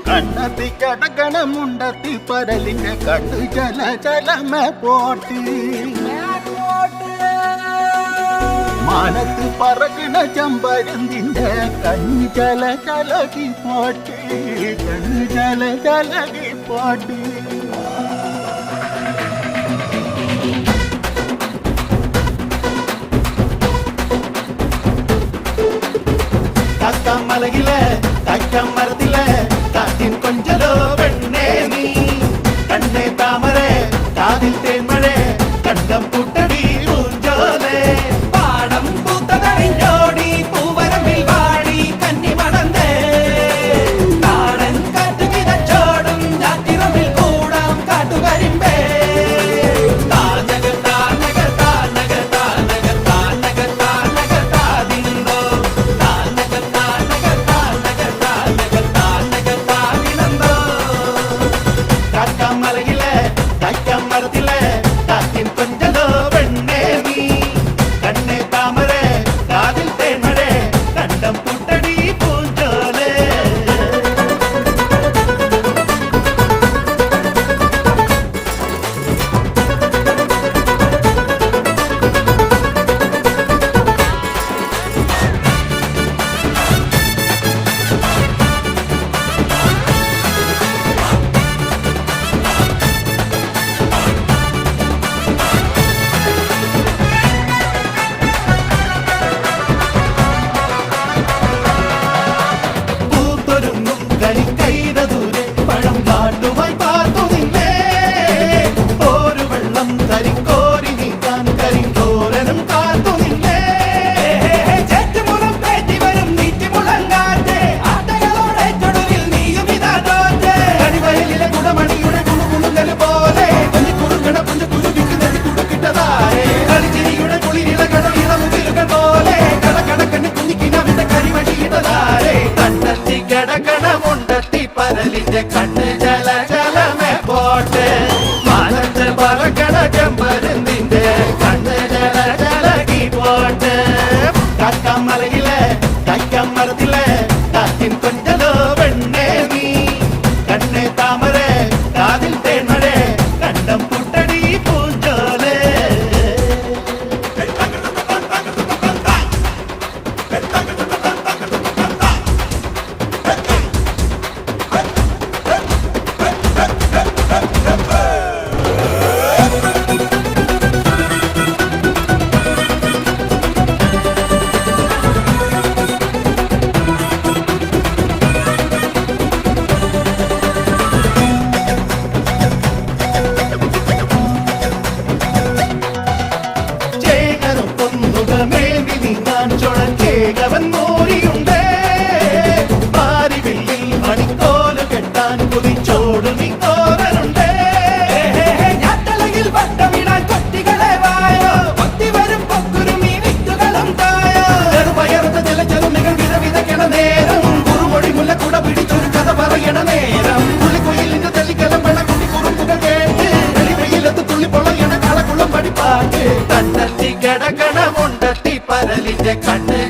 കണ്ണത്തി കടകണമുണ്ടത്തി പരലിന്റെ കണ്ണു ജല ജലമ പോട്ടി മാനത്ത് പറകണ ചമ്പരന്തിന്റെ കണ്ണു ജല ജലകി പോട്ടി കണ്ണു ജല ജലകി പോട്ടി മലയിലെ തക്കം മരത്തിലെ കാറ്റിൻ കൊഞ്ചലോ പെണ്ണേ നീ കണ്ണേ താമരേ കാതിൽ തേന്മഴേ കണ്ടം പുട്ടടി പൂഞ്ചോലേ പാടം പൂത്തതറിഞ്ഞോടി പൂവരമ്പിൽ വാടി കന്നി മടന്തേ കാടൻ കാറ്റു കിതച്ചോടും ഞാറ്റിറമ്പിൽ കൂടാം കാട്ടുകരിമ്പേ കണ്ണ് ജല ജലമേ പോട്ടെ മാനത്ത് പറക്കണ ചെമ്പരുന്തിന്റെ കണ്ണ് ജല ജലകി പോട്ടെ കാക്കാം മലയിലെ കൈക്കാം മരത്തിലെ കാറ്റിൻ കൊഞ്ചലോ പെണ്ണേ നീ കണ്ണേ താമരേ കാതിൽ തേന്മഴേ കണ്ടം പുട്ടടി പൂഞ്ചോലേ ൻ മോരിയുണ്ടേ പാരിവില്ലിൽ മണിക്കോല് കെട്ടാൻ കുതിച്ചോടു നിക്കോരനുണ്ടേ ഞാട്ടലയിൽ വട്ടമിടാൻ കൊട്ടികളെ വായോ കൊത്തി വരും പൊക്കുരുമീ വിത്തുകളും തായോ ചെറുപയർന്ന ചില ചെറുമികൾ വിതവിതയ്ക്കണ നേരം കുറുമൊഴി മുല്ലക്കുട പിടിച്ചൊരു കഥ പറയണ നേരം പുള്ളിക്കുയിലിന്റെ തെളിക്കലം വേണ കുട്ടി കുറുമ്പുകൾ കേട്ട് വെളിവെയിലത്ത് തുള്ളി പൊളയണ കളക്കുളം പഠിപ്പാട്ട് കണ്ണത്തി കിടക്കണമുണ്ടത്തി പരലിന്റെ കണ്ണ്